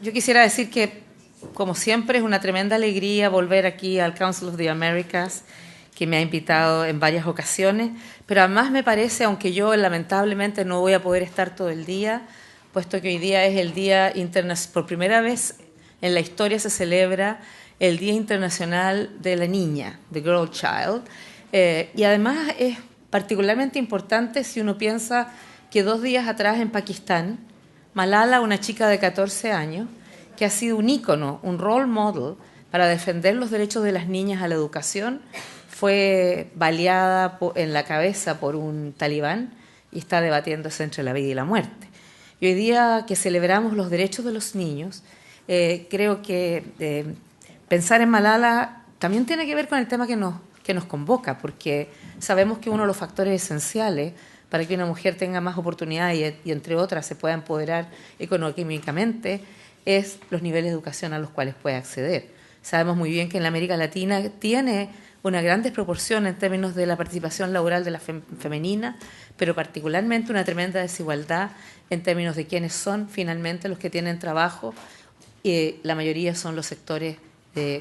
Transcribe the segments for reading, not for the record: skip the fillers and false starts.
yo quisiera decir que, como siempre, es una tremenda alegría volver aquí al Council of the Americas, que me ha invitado en varias ocasiones, pero además me parece, aunque yo lamentablemente no voy a poder estar todo el día, puesto que hoy día es el Día Internacional, por primera vez en la historia se celebra el Día Internacional de la Niña, the Girl Child, y además es particularmente importante si uno piensa que 2 días atrás en Pakistán, Malala, una chica de 14 años, que ha sido un ícono, un role model para defender los derechos de las niñas a la educación, fue baleada en la cabeza por un talibán y está debatiéndose entre la vida y la muerte. Y hoy día que celebramos los derechos de los niños, creo que pensar en Malala también tiene que ver con el tema que nos convoca, porque sabemos que uno de los factores esenciales para que una mujer tenga más oportunidades y entre otras se pueda empoderar económicamente es los niveles de educación a los cuales puede acceder. Sabemos muy bien que en la América Latina tiene una gran desproporción en términos de la participación laboral de la femenina, pero particularmente una tremenda desigualdad en términos de quiénes son finalmente los que tienen trabajo. La mayoría son los sectores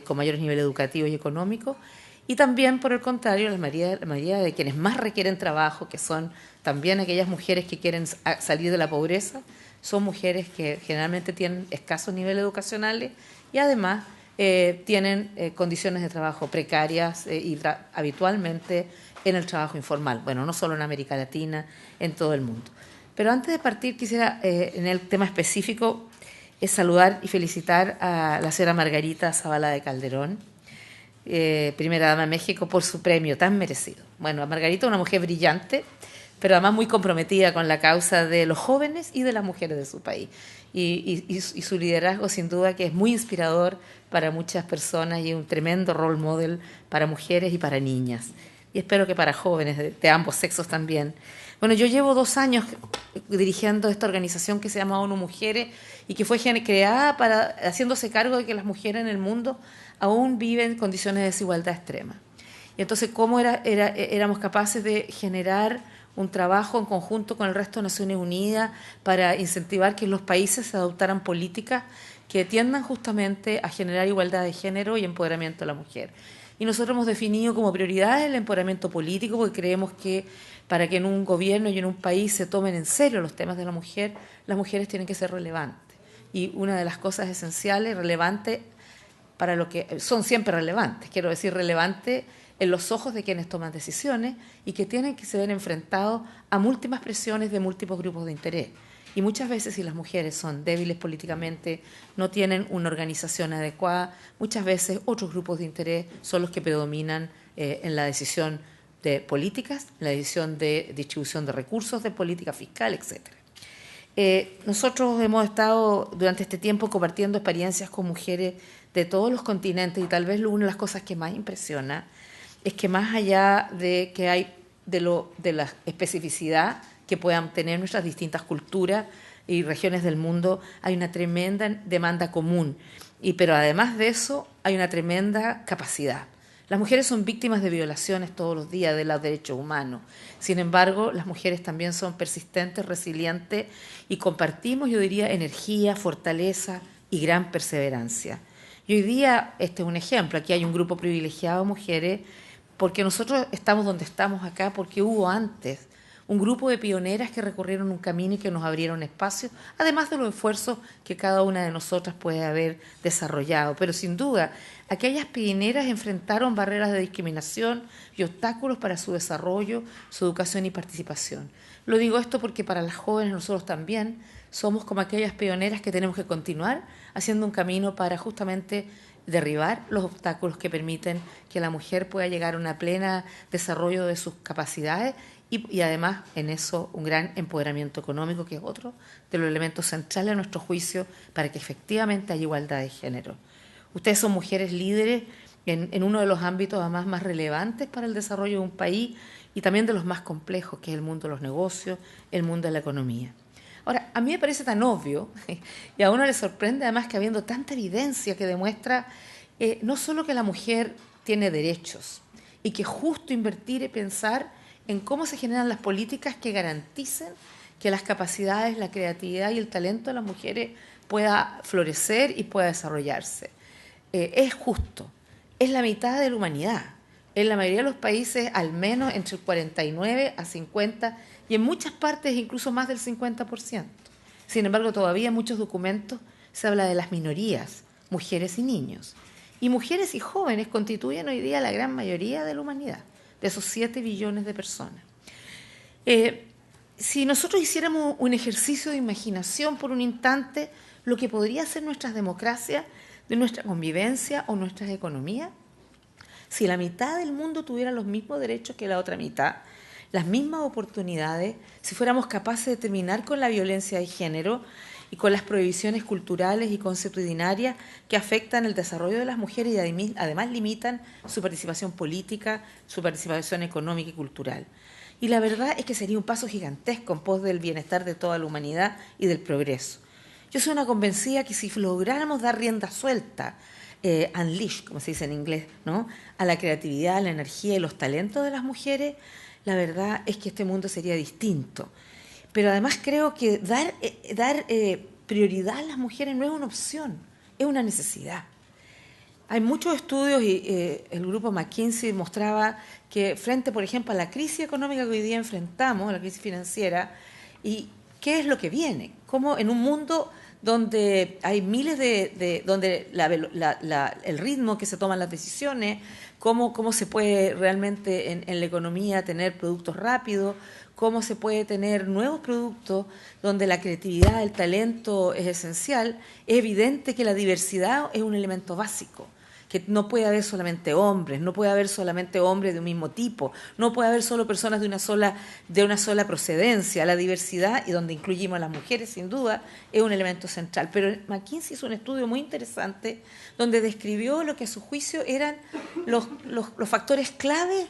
con mayores niveles educativos y económicos, y también, por el contrario, la mayoría de quienes más requieren trabajo, que son también aquellas mujeres que quieren salir de la pobreza, son mujeres que generalmente tienen escasos niveles educacionales y además tienen condiciones de trabajo precarias y habitualmente en el trabajo informal. Bueno, no solo en América Latina, en todo el mundo. Pero antes de partir quisiera, en el tema específico, saludar y felicitar a la señora Margarita Zavala de Calderón, primera dama de México, por su premio tan merecido. Bueno, Margarita es una mujer brillante, pero además muy comprometida con la causa de los jóvenes y de las mujeres de su país. Y su liderazgo, sin duda, que es muy inspirador para muchas personas y un tremendo role model para mujeres y para niñas. Y espero que para jóvenes de ambos sexos también. Bueno, yo llevo 2 años dirigiendo esta organización que se llama ONU Mujeres y que fue creada haciéndose cargo de que las mujeres en el mundo aún viven en condiciones de desigualdad extrema. Y entonces, ¿cómo éramos capaces de generar un trabajo en conjunto con el resto de Naciones Unidas para incentivar que en los países se adoptaran políticas que tiendan justamente a generar igualdad de género y empoderamiento de la mujer? Y nosotros hemos definido como prioridad el empoderamiento político, porque creemos que para que en un gobierno y en un país se tomen en serio los temas de la mujer, las mujeres tienen que ser relevantes. Y una de las cosas esenciales, relevantes, para lo que son siempre relevantes, quiero decir, relevantes en los ojos de quienes toman decisiones y que tienen que ser enfrentados a múltiples presiones de múltiples grupos de interés. Y muchas veces, si las mujeres son débiles políticamente, no tienen una organización adecuada, muchas veces otros grupos de interés son los que predominan en la decisión de políticas, en la decisión de distribución de recursos, de política fiscal, etc. Nosotros hemos estado durante este tiempo compartiendo experiencias con mujeres de todos los continentes y tal vez una de las cosas que más impresiona es que más allá de que hay de la especificidad que puedan tener nuestras distintas culturas y regiones del mundo, hay una tremenda demanda común. Pero además de eso, hay una tremenda capacidad. Las mujeres son víctimas de violaciones todos los días de los derechos humanos. Sin embargo, las mujeres también son persistentes, resilientes y compartimos, yo diría, energía, fortaleza y gran perseverancia. Y hoy día, este es un ejemplo, aquí hay un grupo privilegiado de mujeres, porque nosotros estamos donde estamos acá, porque hubo antes un grupo de pioneras que recorrieron un camino y que nos abrieron espacio, además de los esfuerzos que cada una de nosotras puede haber desarrollado. Pero sin duda, aquellas pioneras enfrentaron barreras de discriminación y obstáculos para su desarrollo, su educación y participación. Lo digo esto porque para las jóvenes nosotros también somos como aquellas pioneras que tenemos que continuar haciendo un camino para justamente derribar los obstáculos que permiten que la mujer pueda llegar a un pleno desarrollo de sus capacidades y además en eso un gran empoderamiento económico, que es otro de los elementos centrales a nuestro juicio para que efectivamente haya igualdad de género. Ustedes son mujeres líderes en uno de los ámbitos además más relevantes para el desarrollo de un país y también de los más complejos, que es el mundo de los negocios, el mundo de la economía. Ahora, a mí me parece tan obvio y a uno le sorprende además que habiendo tanta evidencia que demuestra no solo que la mujer tiene derechos y que es justo invertir y pensar en cómo se generan las políticas que garanticen que las capacidades, la creatividad y el talento de las mujeres pueda florecer y pueda desarrollarse. Es justo, es la mitad de la humanidad. En la mayoría de los países, al menos entre el 49 a 50, y en muchas partes incluso más del 50%. Sin embargo, todavía en muchos documentos se habla de las minorías, mujeres y niños. Y mujeres y jóvenes constituyen hoy día la gran mayoría de la humanidad, de esos 7 billones de personas. Si nosotros hiciéramos un ejercicio de imaginación por un instante, lo que podría ser nuestras democracias, de nuestra convivencia o nuestras economías, si la mitad del mundo tuviera los mismos derechos que la otra mitad, las mismas oportunidades, si fuéramos capaces de terminar con la violencia de género y con las prohibiciones culturales y consuetudinarias que afectan el desarrollo de las mujeres y además limitan su participación política, su participación económica y cultural. Y la verdad es que sería un paso gigantesco en pos del bienestar de toda la humanidad y del progreso. Yo soy una convencida que si lográramos dar rienda suelta, unleash, como se dice en inglés, ¿no?, a la creatividad, a la energía y los talentos de las mujeres, la verdad es que este mundo sería distinto. Pero además creo que dar prioridad a las mujeres no es una opción, es una necesidad. Hay muchos estudios y el grupo McKinsey mostraba que frente, por ejemplo, a la crisis económica que hoy día enfrentamos, a la crisis financiera, y qué es lo que viene, cómo en un mundo donde hay miles donde el ritmo que se toman las decisiones, cómo se puede realmente en la economía tener productos rápidos, cómo se puede tener nuevos productos donde la creatividad, el talento es esencial, es evidente que la diversidad es un elemento básico, que no puede haber solamente hombres, no puede haber solamente hombres de un mismo tipo, no puede haber solo personas de una sola procedencia. La diversidad, y donde incluimos a las mujeres sin duda, es un elemento central. Pero McKinsey hizo un estudio muy interesante donde describió lo que a su juicio eran los factores clave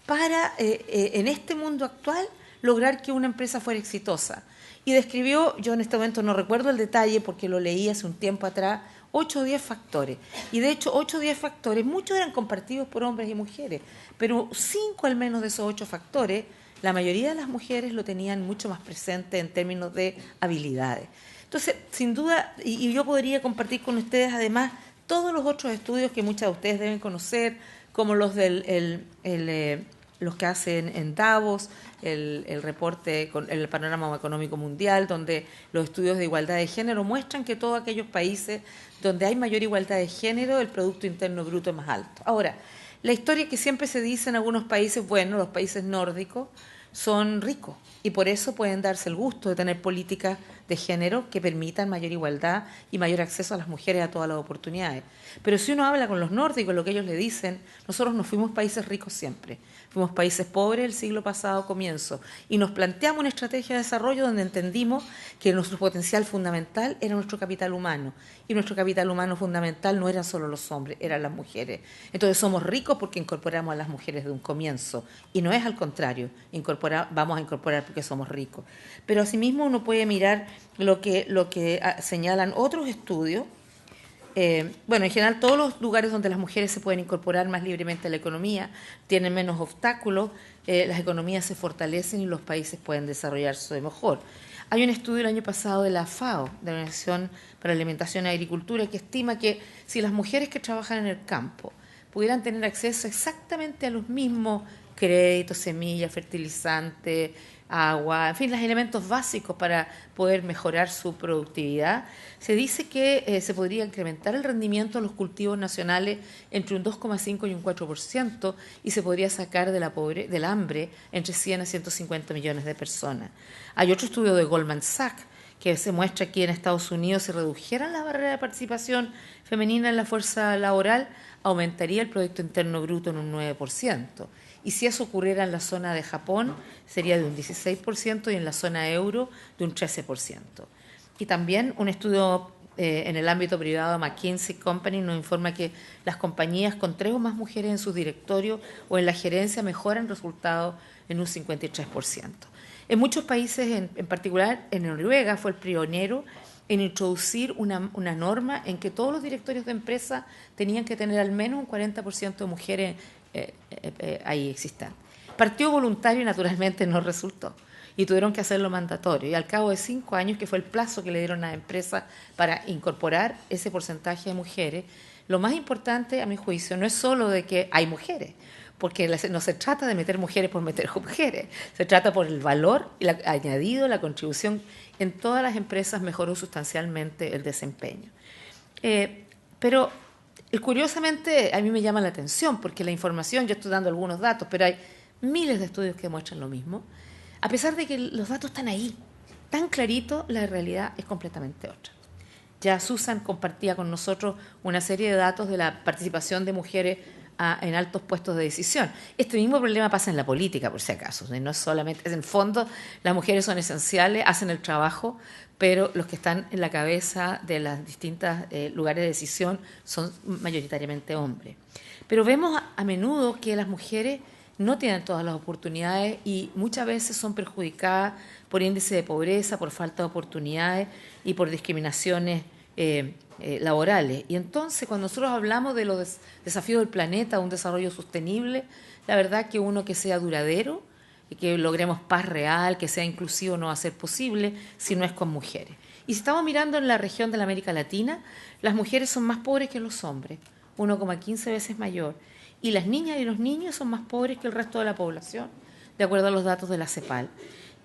para, en este mundo actual, lograr que una empresa fuera exitosa. Y describió, yo en este momento no recuerdo el detalle porque lo leí hace un tiempo atrás, 8 o 10 factores. Y de hecho, 8 o 10 factores, muchos eran compartidos por hombres y mujeres, pero 5 al menos de esos 8 factores, la mayoría de las mujeres lo tenían mucho más presente en términos de habilidades. Entonces, sin duda, y yo podría compartir con ustedes además todos los otros estudios que muchas de ustedes deben conocer, como los los que hacen en Davos, el reporte con el panorama económico mundial, donde los estudios de igualdad de género muestran que todos aquellos países donde hay mayor igualdad de género, el Producto Interno Bruto es más alto. Ahora, la historia que siempre se dice en algunos países, bueno, los países nórdicos son ricos y por eso pueden darse el gusto de tener políticas de género que permitan mayor igualdad y mayor acceso a las mujeres a todas las oportunidades. Pero si uno habla con los nórdicos, lo que ellos le dicen, nosotros no fuimos países ricos siempre, fuimos países pobres el siglo pasado comienzo y nos planteamos una estrategia de desarrollo donde entendimos que nuestro potencial fundamental era nuestro capital humano y nuestro capital humano fundamental no eran solo los hombres, eran las mujeres. Entonces somos ricos porque incorporamos a las mujeres de un comienzo y no es al contrario, vamos a incorporar porque somos ricos. Pero asimismo uno puede mirar lo que señalan otros estudios. Bueno, en general todos los lugares donde las mujeres se pueden incorporar más libremente a la economía tienen menos obstáculos, las economías se fortalecen y los países pueden desarrollarse mejor. Hay un estudio el año pasado de la FAO, de la Organización para la Alimentación y Agricultura, que estima que si las mujeres que trabajan en el campo pudieran tener acceso exactamente a los mismos créditos, semillas, fertilizantes, agua, en fin, los elementos básicos para poder mejorar su productividad, se dice que se podría incrementar el rendimiento de los cultivos nacionales entre un 2,5 y un 4% y se podría sacar del hambre entre 100 a 150 millones de personas. Hay otro estudio de Goldman Sachs que se muestra que en Estados Unidos si redujeran la barrera de participación femenina en la fuerza laboral, aumentaría el Producto Interno Bruto en un 9%. Y si eso ocurriera en la zona de Japón, sería de un 16% y en la zona euro de un 13%. Y también un estudio en el ámbito privado de McKinsey Company nos informa que las compañías con 3 o más mujeres en sus directorios o en la gerencia mejoran resultados en un 53%. En muchos países, en particular en Noruega, fue el pionero en introducir una norma en que todos los directorios de empresa tenían que tener al menos un 40% de mujeres ahí existentes. Partió voluntario y naturalmente no resultó. Y tuvieron que hacerlo mandatorio. Y al cabo de 5 años, que fue el plazo que le dieron a las empresas para incorporar ese porcentaje de mujeres, lo más importante, a mi juicio, no es solo de que hay mujeres, porque no se trata de meter mujeres por meter mujeres, se trata por el valor y añadido, la contribución. En todas las empresas mejoró sustancialmente el desempeño. Pero curiosamente a mí me llama la atención, porque la información, yo estoy dando algunos datos, pero hay miles de estudios que muestran lo mismo. A pesar de que los datos están ahí, tan clarito, la realidad es completamente otra. Ya Susan compartía con nosotros una serie de datos de la participación de mujeres en altos puestos de decisión. Este mismo problema pasa en la política, por si acaso. No es solamente, en el fondo, las mujeres son esenciales, hacen el trabajo, pero los que están en la cabeza de los distintos lugares de decisión son mayoritariamente hombres. Pero vemos a menudo que las mujeres no tienen todas las oportunidades y muchas veces son perjudicadas por índice de pobreza, por falta de oportunidades y por discriminaciones laborales. Y entonces, cuando nosotros hablamos de los desafíos del planeta, un desarrollo sostenible, la verdad que uno que sea duradero, que logremos paz real, que sea inclusivo, no va a ser posible si no es con mujeres. Y si estamos mirando en la región de la América Latina, las mujeres son más pobres que los hombres, 1,15 veces mayor. Y las niñas y los niños son más pobres que el resto de la población, de acuerdo a los datos de la CEPAL.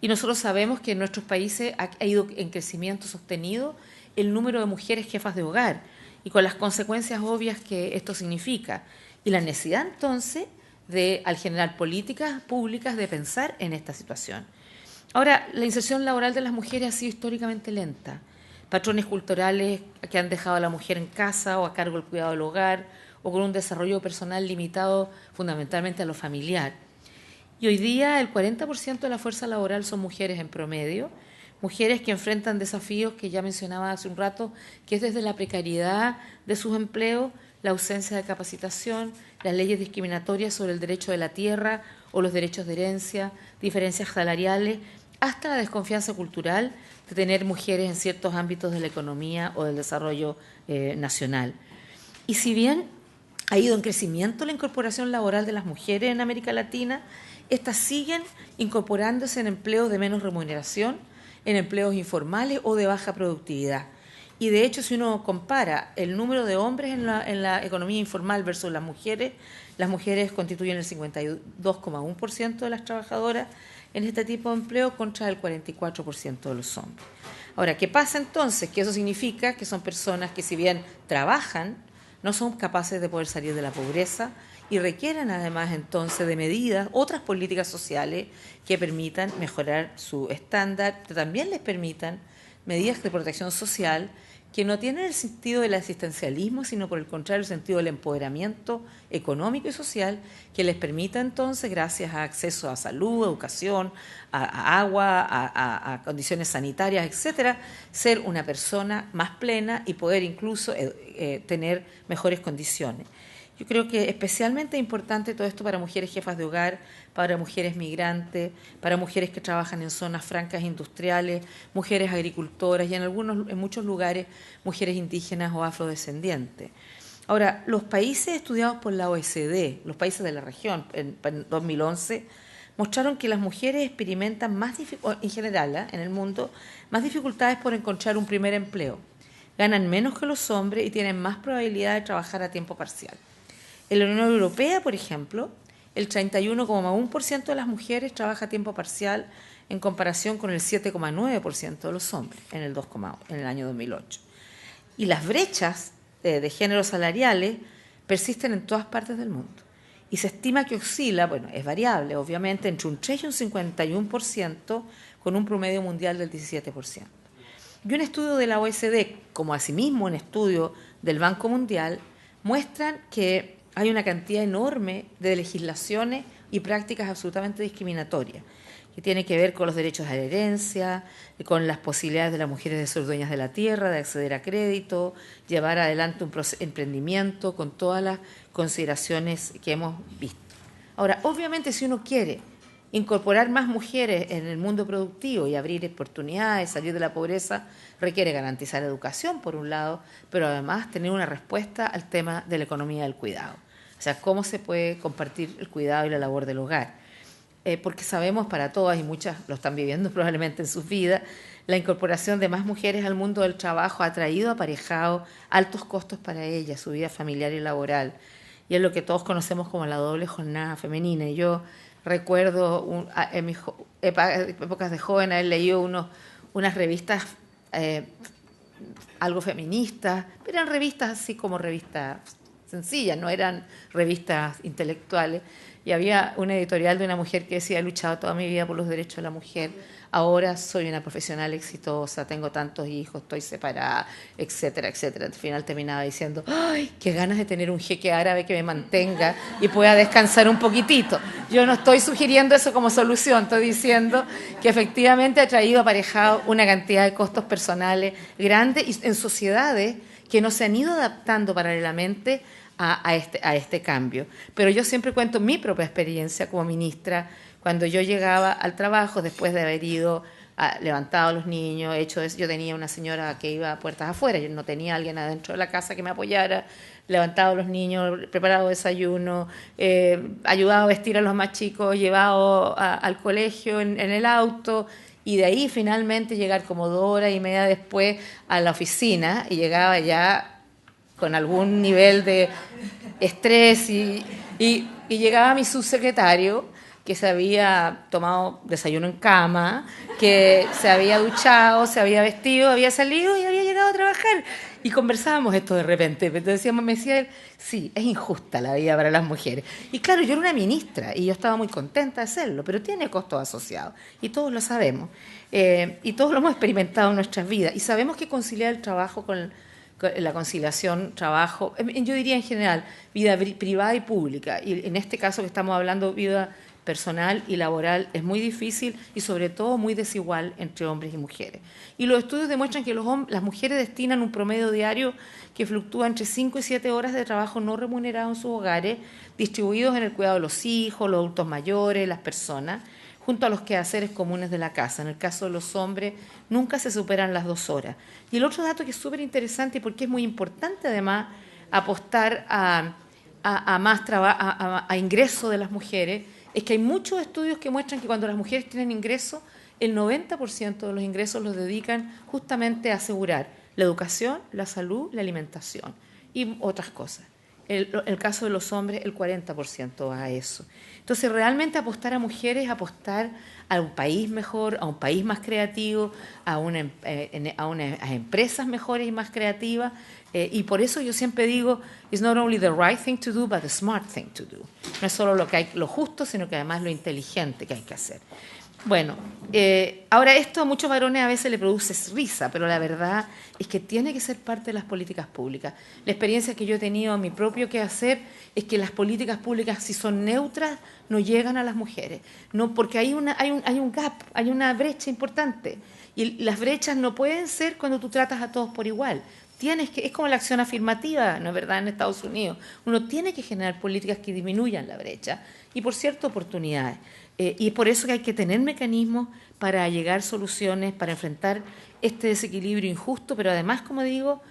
Y nosotros sabemos que en nuestros países ha ido en crecimiento sostenido el número de mujeres jefas de hogar y con las consecuencias obvias que esto significa. Y la necesidad entonces de, al generar políticas públicas, de pensar en esta situación. Ahora, la inserción laboral de las mujeres ha sido históricamente lenta. Patrones culturales que han dejado a la mujer en casa o a cargo del cuidado del hogar o con un desarrollo personal limitado fundamentalmente a lo familiar. Y hoy día el 40% de la fuerza laboral son mujeres en promedio, mujeres que enfrentan desafíos que ya mencionaba hace un rato, que es desde la precariedad de sus empleos, la ausencia de capacitación, las leyes discriminatorias sobre el derecho de la tierra o los derechos de herencia, diferencias salariales, hasta la desconfianza cultural de tener mujeres en ciertos ámbitos de la economía o del desarrollo nacional. Y si bien ha ido en crecimiento la incorporación laboral de las mujeres en América Latina, estas siguen incorporándose en empleos de menos remuneración, en empleos informales o de baja productividad. Y de hecho, si uno compara el número de hombres en la economía informal versus las mujeres constituyen el 52,1% de las trabajadoras en este tipo de empleo contra el 44% de los hombres. Ahora, ¿qué pasa entonces? Que eso significa que son personas que, si bien trabajan, no son capaces de poder salir de la pobreza y requieren además entonces de medidas, otras políticas sociales que permitan mejorar su estándar, que también les permitan medidas de protección social que no tienen el sentido del asistencialismo, sino por el contrario el sentido del empoderamiento económico y social, que les permita entonces, gracias a acceso a salud, a educación, a agua, a condiciones sanitarias, etcétera, ser una persona más plena y poder incluso tener mejores condiciones. Yo creo que especialmente importante todo esto para mujeres jefas de hogar, para mujeres migrantes, para mujeres que trabajan en zonas francas industriales, mujeres agricultoras y en muchos lugares mujeres indígenas o afrodescendientes. Ahora, los países estudiados por la OECD, los países de la región, en 2011, mostraron que las mujeres experimentan más en general, en el mundo, más dificultades por encontrar un primer empleo. Ganan menos que los hombres y tienen más probabilidad de trabajar a tiempo parcial. En la Unión Europea, por ejemplo, el 31,1% de las mujeres trabaja a tiempo parcial en comparación con el 7,9% de los hombres en el año 2008. Y las brechas de género salariales persisten en todas partes del mundo. Y se estima que oscila, bueno, es variable, obviamente, entre un 3 y un 51%, con un promedio mundial del 17%. Y un estudio de la OECD, como asimismo un estudio del Banco Mundial, muestran que hay una cantidad enorme de legislaciones y prácticas absolutamente discriminatorias, que tiene que ver con los derechos a la herencia, con las posibilidades de las mujeres de ser dueñas de la tierra, de acceder a crédito, llevar adelante un emprendimiento, con todas las consideraciones que hemos visto. Ahora, obviamente, si uno quiere incorporar más mujeres en el mundo productivo y abrir oportunidades, salir de la pobreza, requiere garantizar educación, por un lado, pero además tener una respuesta al tema de la economía del cuidado. O sea, cómo se puede compartir el cuidado y la labor del hogar. porque sabemos para todas, y muchas lo están viviendo probablemente en sus vidas, la incorporación de más mujeres al mundo del trabajo ha traído aparejado altos costos para ellas, su vida familiar y laboral. Y es lo que todos conocemos como la doble jornada femenina. Y yo recuerdo en mis épocas de joven haber leído unas revistas algo feministas, pero eran revistas así como revistas sencillas, no eran revistas intelectuales. Y había una editorial de una mujer que decía: he luchado toda mi vida por los derechos de la mujer, ahora soy una profesional exitosa, tengo tantos hijos, estoy separada, etcétera, etcétera. Al final terminaba diciendo: ¡ay, qué ganas de tener un jeque árabe que me mantenga y pueda descansar un poquitito! Yo no estoy sugiriendo eso como solución, estoy diciendo que efectivamente ha traído aparejado una cantidad de costos personales grandes y en sociedades que no se han ido adaptando paralelamente a este cambio. Pero yo siempre cuento mi propia experiencia como ministra, cuando yo llegaba al trabajo después de haber ido, levantado a los niños, yo tenía una señora que iba a puertas afuera, yo no tenía alguien adentro de la casa que me apoyara, levantado a los niños, preparado desayuno, ayudado a vestir a los más chicos, llevado al colegio en el auto, y de ahí finalmente llegar como 2 horas y media después a la oficina, y llegaba ya con algún nivel de estrés y llegaba mi subsecretario que se había tomado desayuno en cama, que se había duchado, se había vestido, había salido y había llegado a trabajar. Y conversábamos esto de repente. Entonces me decía él: sí, es injusta la vida para las mujeres. Y claro, yo era una ministra y yo estaba muy contenta de hacerlo, pero tiene costos asociados y todos lo sabemos. Y todos lo hemos experimentado en nuestras vidas. Y sabemos que conciliar el trabajo con la conciliación, trabajo, yo diría en general, vida privada y pública, y en este caso que estamos hablando, vida personal y laboral, es muy difícil y sobre todo muy desigual entre hombres y mujeres. Y los estudios demuestran que las mujeres destinan un promedio diario que fluctúa entre 5 y 7 horas de trabajo no remunerado en sus hogares, distribuidos en el cuidado de los hijos, los adultos mayores, las personas, junto a los quehaceres comunes de la casa. En el caso de los hombres, nunca se superan las 2 horas. Y el otro dato que es súper interesante, y porque es muy importante además apostar a más a ingreso de las mujeres, es que hay muchos estudios que muestran que cuando las mujeres tienen ingresos, el 90% de los ingresos los dedican justamente a asegurar la educación, la salud, la alimentación y otras cosas. El caso de los hombres, el 40% va a eso. Entonces, realmente apostar a mujeres, apostar a un país mejor, a un país más creativo, a unas empresas mejores y más creativas. Y por eso yo siempre digo, it's not only the right thing to do, but the smart thing to do. No es solo lo justo, sino que además lo inteligente que hay que hacer. Bueno, ahora esto a muchos varones a veces le produce risa, pero la verdad es que tiene que ser parte de las políticas públicas. La experiencia que yo he tenido en mi propio quehacer es que las políticas públicas, si son neutras, no llegan a las mujeres. No, porque hay un gap, hay una brecha importante. Y las brechas no pueden ser cuando tú tratas a todos por igual. Es como la acción afirmativa, ¿no es verdad?, en Estados Unidos. Uno tiene que generar políticas que disminuyan la brecha y, por cierto, oportunidades. Y es por eso que hay que tener mecanismos para llegar a soluciones, para enfrentar este desequilibrio injusto, pero además, como digo,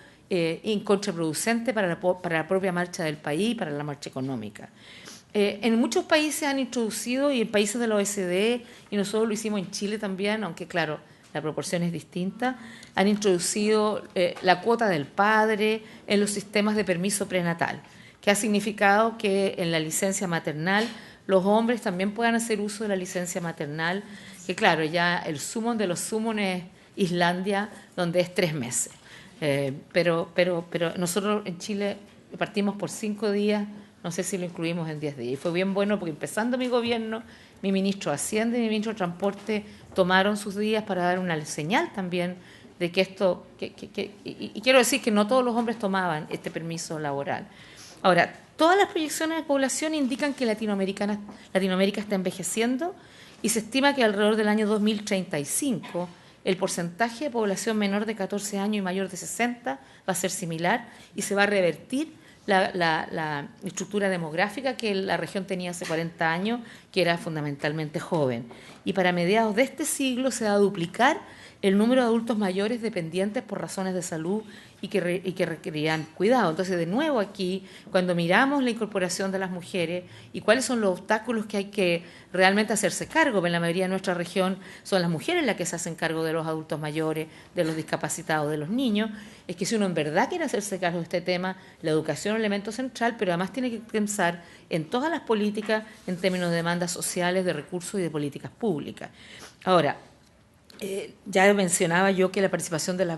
contraproducente para la propia marcha del país y para la marcha económica. En muchos países han introducido, y en países de la OECD, y nosotros lo hicimos en Chile también, aunque claro, la proporción es distinta, han introducido la cuota del padre en los sistemas de permiso prenatal, que ha significado que en la licencia maternal los hombres también puedan hacer uso de la licencia maternal, que claro, ya el sumum de los sumum es Islandia, donde es 3 meses. Pero nosotros en Chile partimos por 5 días, no sé si lo incluimos en 10 días. Y fue bien bueno porque empezando mi gobierno, mi ministro de Hacienda y mi ministro de Transporte tomaron sus días para dar una señal también de que esto, y quiero decir que no todos los hombres tomaban este permiso laboral. Ahora, todas las proyecciones de población indican que Latinoamérica está envejeciendo y se estima que alrededor del año 2035 el porcentaje de población menor de 14 años y mayor de 60 va a ser similar y se va a revertir la estructura demográfica que la región tenía hace 40 años, que era fundamentalmente joven. Y para mediados de este siglo se va a duplicar el número de adultos mayores dependientes por razones de salud y que requerían cuidado. Entonces, de nuevo aquí, cuando miramos la incorporación de las mujeres y cuáles son los obstáculos que hay que realmente hacerse cargo, en la mayoría de nuestra región son las mujeres las que se hacen cargo de los adultos mayores, de los discapacitados, de los niños, es que si uno en verdad quiere hacerse cargo de este tema, la educación es un elemento central, pero además tiene que pensar en todas las políticas en términos de demandas sociales, de recursos y de políticas públicas. Ahora, ya mencionaba yo que la participación de la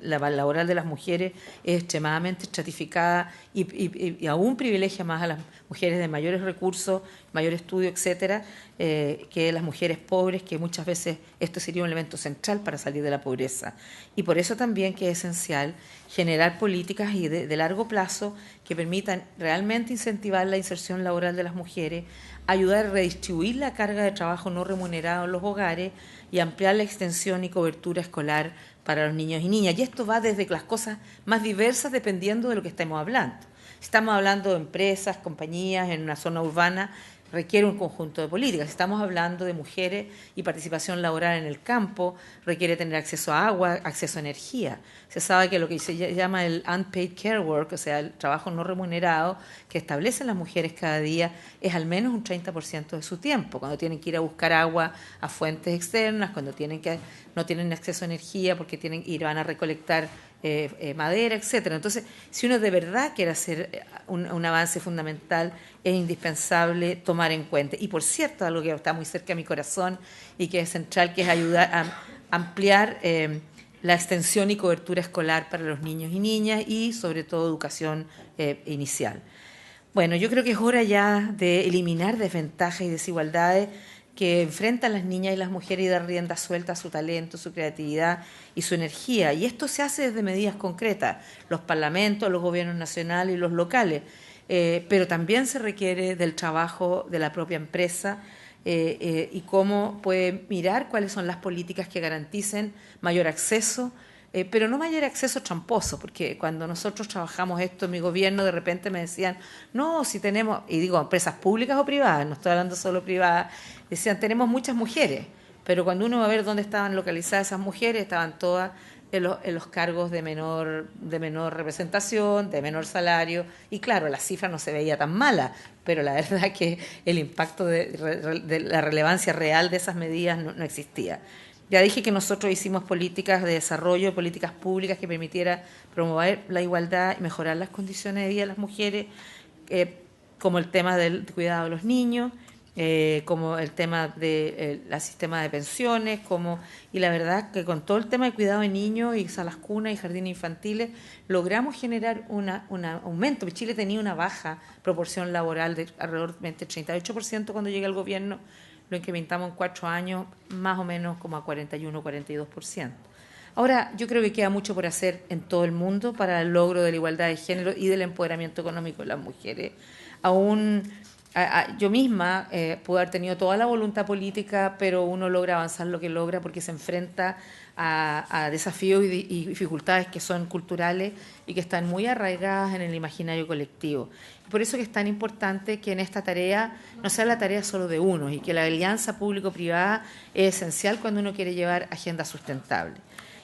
laboral de las mujeres es extremadamente estratificada y aún privilegia más a las mujeres de mayores recursos, mayor estudio, etcétera, que las mujeres pobres, que muchas veces esto sería un elemento central para salir de la pobreza. Y por eso también que es esencial generar políticas de largo plazo que permitan realmente incentivar la inserción laboral de las mujeres, ayudar a redistribuir la carga de trabajo no remunerado en los hogares y ampliar la extensión y cobertura escolar para los niños y niñas. Y esto va desde las cosas más diversas dependiendo de lo que estemos hablando. Si estamos hablando de empresas, compañías en una zona urbana, requiere un conjunto de políticas. Si estamos hablando de mujeres y participación laboral en el campo, requiere tener acceso a agua, acceso a energía. Se sabe que lo que se llama el unpaid care work, o sea, el trabajo no remunerado que establecen las mujeres cada día, es al menos un 30% de su tiempo, cuando tienen que ir a buscar agua a fuentes externas, cuando no tienen acceso a energía porque van a recolectar madera, etcétera. Entonces, si uno de verdad quiere hacer un avance fundamental, es indispensable tomar en cuenta. Y por cierto, algo que está muy cerca de mi corazón y que es central, que es ayudar a ampliar la extensión y cobertura escolar para los niños y niñas y sobre todo educación inicial. Bueno, yo creo que es hora ya de eliminar desventajas y desigualdades que enfrentan las niñas y las mujeres y dar rienda suelta a su talento, su creatividad y su energía. Y esto se hace desde medidas concretas, los parlamentos, los gobiernos nacionales y los locales, pero también se requiere del trabajo de la propia empresa y cómo puede mirar cuáles son las políticas que garanticen mayor acceso, pero no mayor acceso tramposo, porque cuando nosotros trabajamos esto en mi gobierno, de repente me decían, no, si tenemos, y digo, empresas públicas o privadas, no estoy hablando solo privadas, decían, tenemos muchas mujeres, pero cuando uno va a ver dónde estaban localizadas esas mujeres, estaban todas en los cargos de menor representación, de menor salario, y claro, la cifra no se veía tan mala, pero la verdad que el impacto de la relevancia real de esas medidas no existía. Ya dije que nosotros hicimos políticas de desarrollo, políticas públicas que permitieran promover la igualdad y mejorar las condiciones de vida de las mujeres, como el tema del cuidado de los niños, como el tema del sistema de pensiones, y la verdad que con todo el tema de cuidado de niños y salas cunas y jardines infantiles logramos generar un aumento. Chile tenía una baja proporción laboral de alrededor del 38% cuando llegué al gobierno, lo incrementamos en 4 años más o menos como a 41-42%. Ahora, yo creo que queda mucho por hacer en todo el mundo para el logro de la igualdad de género y del empoderamiento económico de las mujeres. Yo misma pude haber tenido toda la voluntad política, pero uno logra avanzar lo que logra porque se enfrenta a desafíos y dificultades que son culturales y que están muy arraigadas en el imaginario colectivo. Por eso que es tan importante que en esta tarea no sea la tarea solo de uno y que la alianza público-privada es esencial cuando uno quiere llevar agendas sustentables.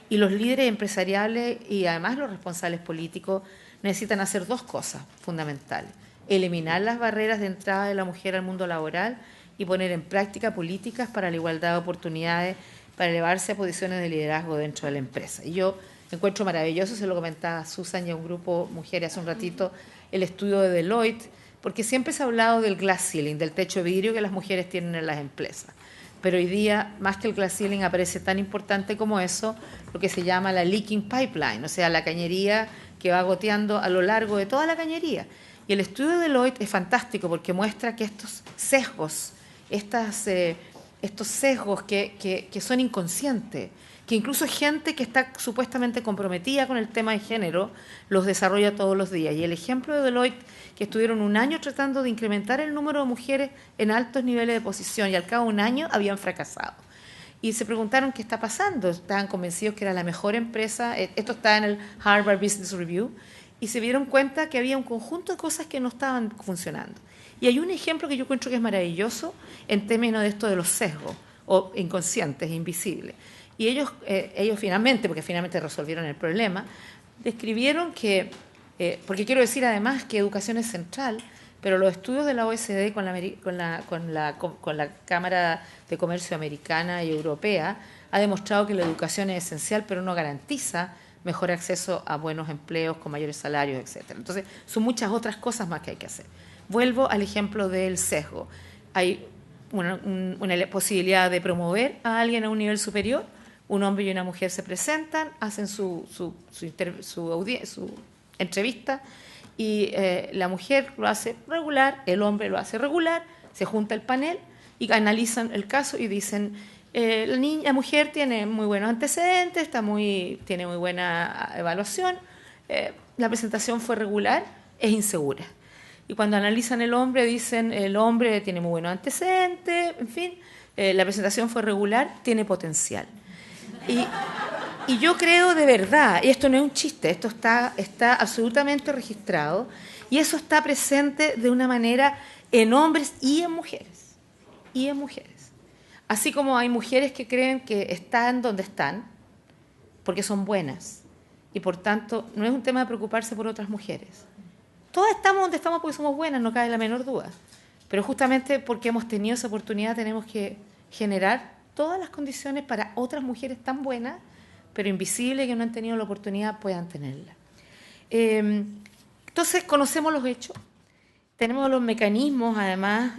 Y los líderes empresariales y además los responsables políticos necesitan hacer 2 cosas fundamentales: eliminar las barreras de entrada de la mujer al mundo laboral y poner en práctica políticas para la igualdad de oportunidades para elevarse a posiciones de liderazgo dentro de la empresa. Y yo encuentro maravilloso, se lo comentaba a Susan y a un grupo de mujeres hace un ratito, el estudio de Deloitte, porque siempre se ha hablado del glass ceiling, del techo de vidrio que las mujeres tienen en las empresas. Pero hoy día, más que el glass ceiling, aparece tan importante como eso, lo que se llama la leaking pipeline, o sea, la cañería que va goteando a lo largo de toda la cañería. Y el estudio de Deloitte es fantástico porque muestra que estos sesgos, estos sesgos que son inconscientes, que incluso gente que está supuestamente comprometida con el tema de género los desarrolla todos los días. Y el ejemplo de Deloitte, que estuvieron 1 año tratando de incrementar el número de mujeres en altos niveles de posición y al cabo de 1 año habían fracasado. Y se preguntaron qué está pasando, estaban convencidos que era la mejor empresa, esto está en el Harvard Business Review, y se dieron cuenta que había un conjunto de cosas que no estaban funcionando. Y hay un ejemplo que yo encuentro que es maravilloso en términos de esto de los sesgos, o inconscientes, invisibles. Y ellos finalmente, porque finalmente resolvieron el problema, describieron que, porque quiero decir además que educación es central, pero los estudios de la OECD con la Cámara de Comercio Americana y Europea ha demostrado que la educación es esencial, pero no garantiza mejor acceso a buenos empleos con mayores salarios, etcétera. Entonces, son muchas otras cosas más que hay que hacer. Vuelvo al ejemplo del sesgo. Hay una posibilidad de promover a alguien a un nivel superior, un hombre y una mujer se presentan, hacen su entrevista y la mujer lo hace regular, el hombre lo hace regular, se junta el panel y analizan el caso y dicen, la mujer tiene muy buenos antecedentes, tiene muy buena evaluación, la presentación fue regular, es insegura. Y cuando analizan el hombre, dicen, el hombre tiene muy buenos antecedentes, en fin, la presentación fue regular, tiene potencial. Y yo creo de verdad, y esto no es un chiste, esto está absolutamente registrado, y eso está presente de una manera en hombres y en mujeres. Y en mujeres. Así como hay mujeres que creen que están donde están, porque son buenas, y por tanto no es un tema de preocuparse por otras mujeres. Todas estamos donde estamos porque somos buenas, no cabe la menor duda. Pero justamente porque hemos tenido esa oportunidad tenemos que generar todas las condiciones para otras mujeres tan buenas, pero invisibles, que no han tenido la oportunidad, puedan tenerla. Entonces, conocemos los hechos, tenemos los mecanismos, además,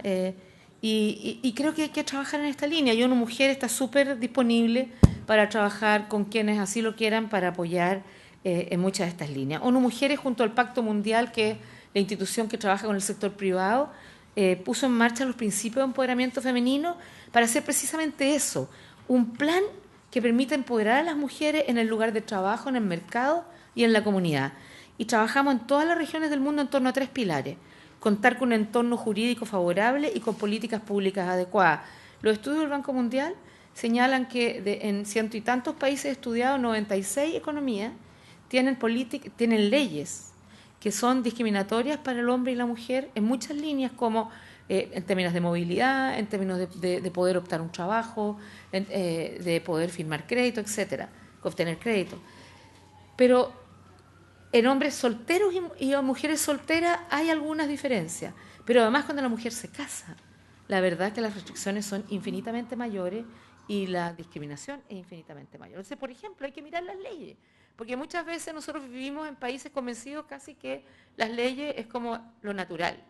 y creo que hay que trabajar en esta línea. Y una mujer está súper disponible para trabajar con quienes así lo quieran para apoyar en muchas de estas líneas. ONU Mujeres, junto al Pacto Mundial, que es la institución que trabaja con el sector privado, puso en marcha los principios de empoderamiento femenino para hacer precisamente eso, un plan que permita empoderar a las mujeres en el lugar de trabajo, en el mercado y en la comunidad. Y trabajamos en todas las regiones del mundo en torno a 3 pilares: contar con un entorno jurídico favorable y con políticas públicas adecuadas. Los estudios del Banco Mundial señalan que en ciento y tantos países estudiados, 96 economías tienen leyes que son discriminatorias para el hombre y la mujer en muchas líneas, como en términos de movilidad, en términos de poder optar un trabajo, de poder firmar crédito, etcétera, obtener crédito. Pero en hombres solteros y en mujeres solteras hay algunas diferencias, pero además cuando la mujer se casa, la verdad es que las restricciones son infinitamente mayores y la discriminación es infinitamente mayor. Entonces, por ejemplo, hay que mirar las leyes, porque muchas veces nosotros vivimos en países convencidos casi que las leyes es como lo natural,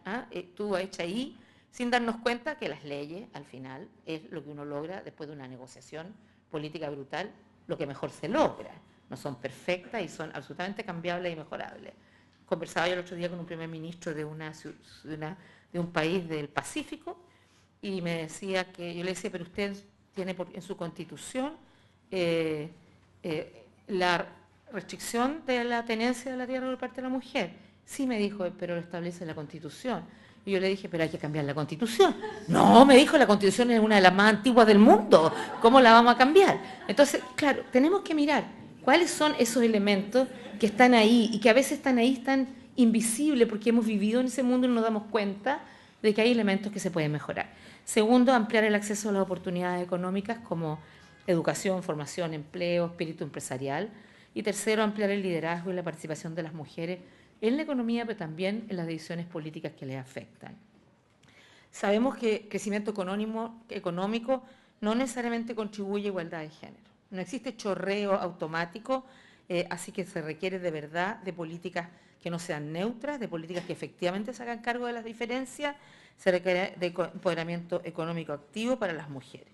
tú hecha ahí, sin darnos cuenta que las leyes, al final, es lo que uno logra después de una negociación política brutal, lo que mejor se logra. No son perfectas y son absolutamente cambiables y mejorables. Conversaba yo el otro día con un primer ministro de un país del Pacífico y me decía que, yo le decía, pero usted tiene en su constitución la restricción de la tenencia de la tierra por parte de la mujer. Sí, me dijo, pero lo establece la constitución. Y yo le dije, pero hay que cambiar la constitución. No, me dijo, la constitución es una de las más antiguas del mundo. ¿Cómo la vamos a cambiar? Entonces, claro, tenemos que mirar cuáles son esos elementos que están ahí y que a veces están ahí, están invisibles porque hemos vivido en ese mundo y no nos damos cuenta de que hay elementos que se pueden mejorar. Segundo, ampliar el acceso a las oportunidades económicas como educación, formación, empleo, espíritu empresarial. Y tercero, ampliar el liderazgo y la participación de las mujeres en la economía, pero también en las decisiones políticas que les afectan. Sabemos que crecimiento económico no necesariamente contribuye a igualdad de género. No existe chorreo automático, así que se requiere de verdad de políticas que no sean neutras, de políticas que efectivamente se hagan cargo de las diferencias. Se requiere de empoderamiento económico activo para las mujeres.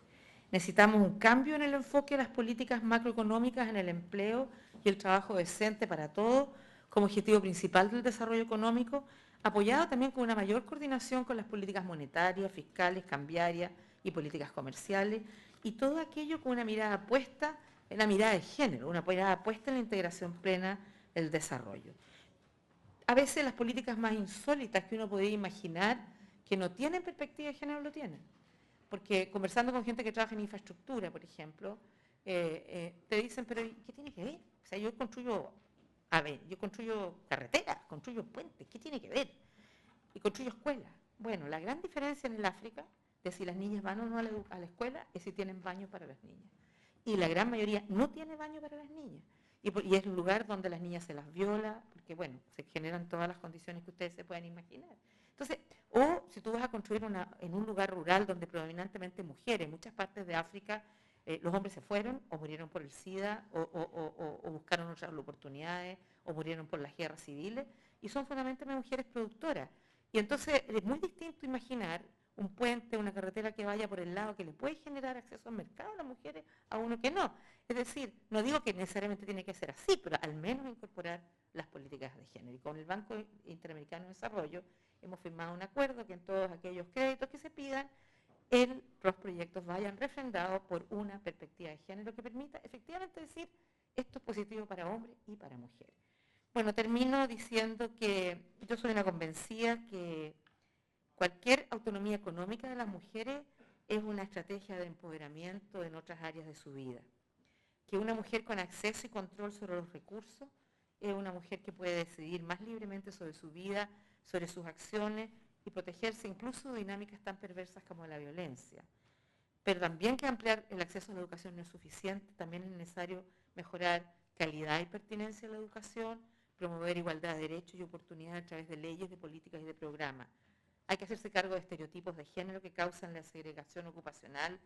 Necesitamos un cambio en el enfoque de las políticas macroeconómicas en el empleo y el trabajo decente para todos como objetivo principal del desarrollo económico, apoyado también con una mayor coordinación con las políticas monetarias, fiscales, cambiarias y políticas comerciales, y todo aquello con una mirada puesta en la mirada de género, una mirada puesta en la integración plena del desarrollo. A veces las políticas más insólitas que uno podría imaginar que no tienen perspectiva de género lo tienen. Porque conversando con gente que trabaja en infraestructura, por ejemplo, te dicen, pero ¿qué tiene que ver? O sea, yo construyo carreteras, construyo puentes, ¿qué tiene que ver? Y construyo escuelas. Bueno, la gran diferencia en el África de si las niñas van o no a la escuela es si tienen baño para las niñas. Y la gran mayoría no tiene baño para las niñas. y es el lugar donde las niñas se las viola, porque bueno, se generan todas las condiciones que ustedes se puedan imaginar. Entonces, o si tú vas a construir en un lugar rural donde predominantemente mujeres, en muchas partes de África, los hombres se fueron o murieron por el SIDA o buscaron otras oportunidades o murieron por las guerras civiles y son fundamentalmente mujeres productoras. Y entonces es muy distinto imaginar un puente, una carretera que vaya por el lado que le puede generar acceso al mercado a las mujeres a uno que no. Es decir, no digo que necesariamente tiene que ser así, pero al menos incorporar las políticas de género. Y con el Banco Interamericano de Desarrollo hemos firmado un acuerdo que en todos aquellos créditos que se pidan, los proyectos vayan refrendados por una perspectiva de género que permita efectivamente decir esto es positivo para hombres y para mujeres. Bueno, termino diciendo que yo soy una convencida que cualquier autonomía económica de las mujeres es una estrategia de empoderamiento en otras áreas de su vida. Que una mujer con acceso y control sobre los recursos es una mujer que puede decidir más libremente sobre su vida, sobre sus acciones y protegerse incluso de dinámicas tan perversas como la violencia. Pero también que ampliar el acceso a la educación no es suficiente, también es necesario mejorar calidad y pertinencia de la educación, promover igualdad de derechos y oportunidades a través de leyes, de políticas y de programas. Hay que hacerse cargo de estereotipos de género que causan la segregación ocupacional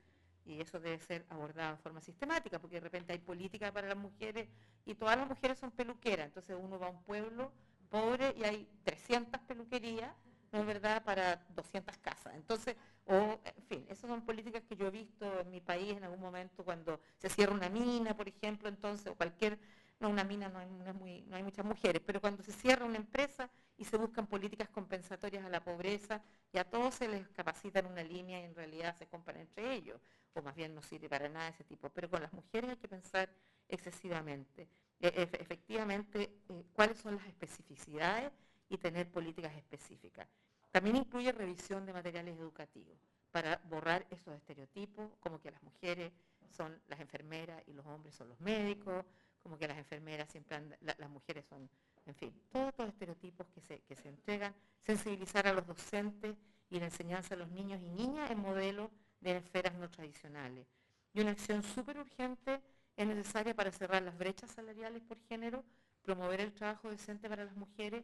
y eso debe ser abordado de forma sistemática, porque de repente hay política para las mujeres y todas las mujeres son peluqueras, entonces uno va a un pueblo pobre y hay 300 peluquerías, ¿no es verdad?, para 200 casas. Entonces, en fin, esas son políticas que yo he visto en mi país en algún momento cuando se cierra una mina, por ejemplo, entonces, o cualquier, no, una mina no hay muchas mujeres, pero cuando se cierra una empresa y se buscan políticas compensatorias a la pobreza y a todos se les capacita en una línea y en realidad se compran entre ellos, o más bien no sirve para nada ese tipo. Pero con las mujeres hay que pensar excesivamente. Efectivamente, cuáles son las especificidades y tener políticas específicas. También incluye revisión de materiales educativos para borrar esos estereotipos, como que las mujeres son las enfermeras y los hombres son los médicos, como que las enfermeras siempre las mujeres son, en fin, todos los estereotipos que se entregan, sensibilizar a los docentes y la enseñanza a los niños y niñas en modelos de esferas no tradicionales. Y una acción súper urgente es necesaria para cerrar las brechas salariales por género, promover el trabajo decente para las mujeres,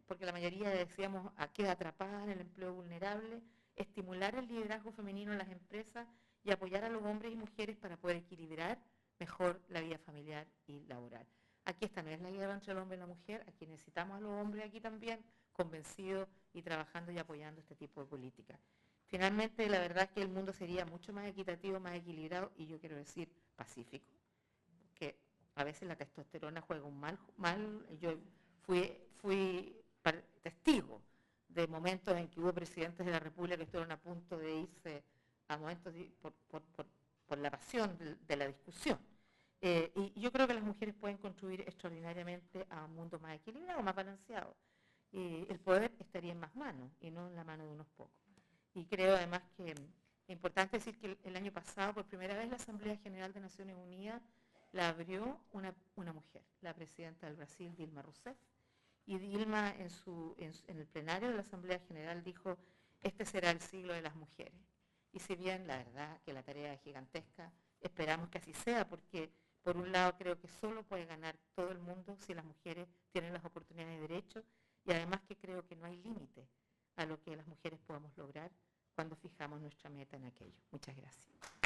porque la mayoría, decíamos, queda atrapada en el empleo vulnerable, estimular el liderazgo femenino en las empresas y apoyar a los hombres y mujeres para poder equilibrar mejor la vida familiar y laboral. Aquí esta no es la guerra entre el hombre y la mujer, aquí necesitamos a los hombres aquí también convencidos y trabajando y apoyando este tipo de políticas. Finalmente, la verdad es que el mundo sería mucho más equitativo, más equilibrado y yo quiero decir pacífico, que a veces la testosterona juega un mal. Yo fui testigo de momentos en que hubo presidentes de la República que estuvieron a punto de irse a momentos por la pasión de la discusión. Y yo creo que las mujeres pueden contribuir extraordinariamente a un mundo más equilibrado, más balanceado. El poder estaría en más manos y no en la mano de unos pocos. Y creo además que es importante decir que el año pasado, por primera vez, la Asamblea General de Naciones Unidas la abrió una mujer, la presidenta del Brasil, Dilma Rousseff. Y Dilma en el plenario de la Asamblea General dijo, este será el siglo de las mujeres. Y si bien la verdad que la tarea es gigantesca, esperamos que así sea, porque por un lado creo que solo puede ganar todo el mundo si las mujeres tienen las oportunidades y derechos, y además que creo que no hay límite a lo que las mujeres podamos lograr cuando fijamos nuestra meta en aquello. Muchas gracias.